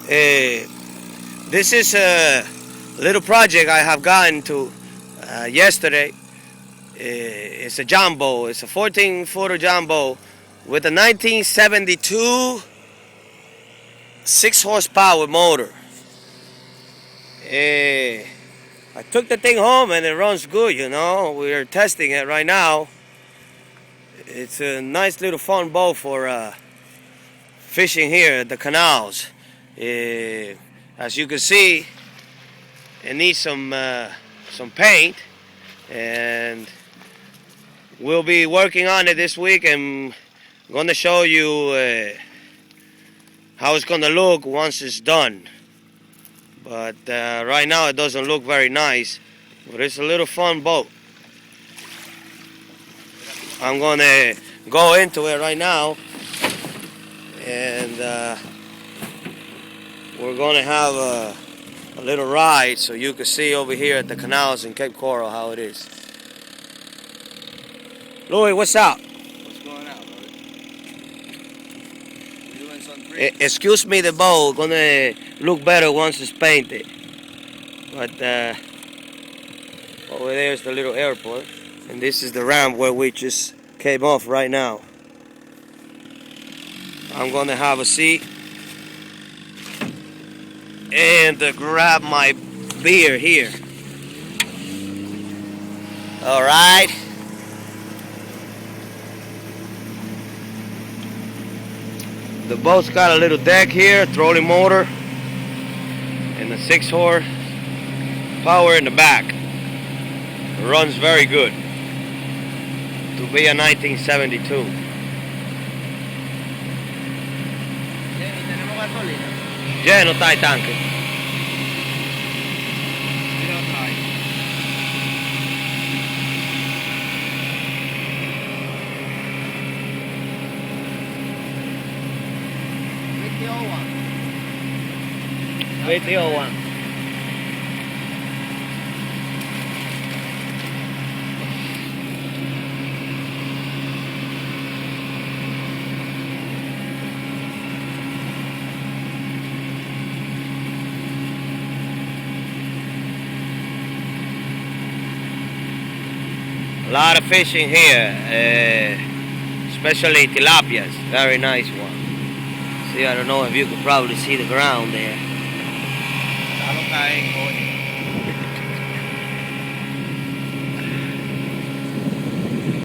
This is a little project I have gotten to yesterday. It's a jumbo. It's a 14-footer jumbo with a 1972 6 horsepower motor. I took the thing home and it runs good, you know. We're testing it right now. It's a nice little fun boat for fishing here at the canals. As you can see, it needs some paint, and we'll be working on it this week, and I'm going to show you how it's going to look once it's done. But right now it doesn't look very nice, but it's a little fun boat. I'm going to go into it right now, and we're going to have a little ride so you can see over here at the canals in Cape Coral how it is. Louis, what's up? What's going on, brother? You doing something great? Excuse me, the boat gonna look better once it's painted. But over there's the little airport, and this is the ramp where we just came off right now. I'm gonna have a seat and grab my beer here. All right. The boat's got a little deck here, trolling motor, and a 6 horse power in the back. It runs very good to be a 1972. ¿Tenemos gasolina? Lleno está el tanque. Mira otra vez. VTO one. A lot of fishing here, especially tilapias. Very nice one. See, I don't know if you could probably see the ground there. Déjalo caer, coño.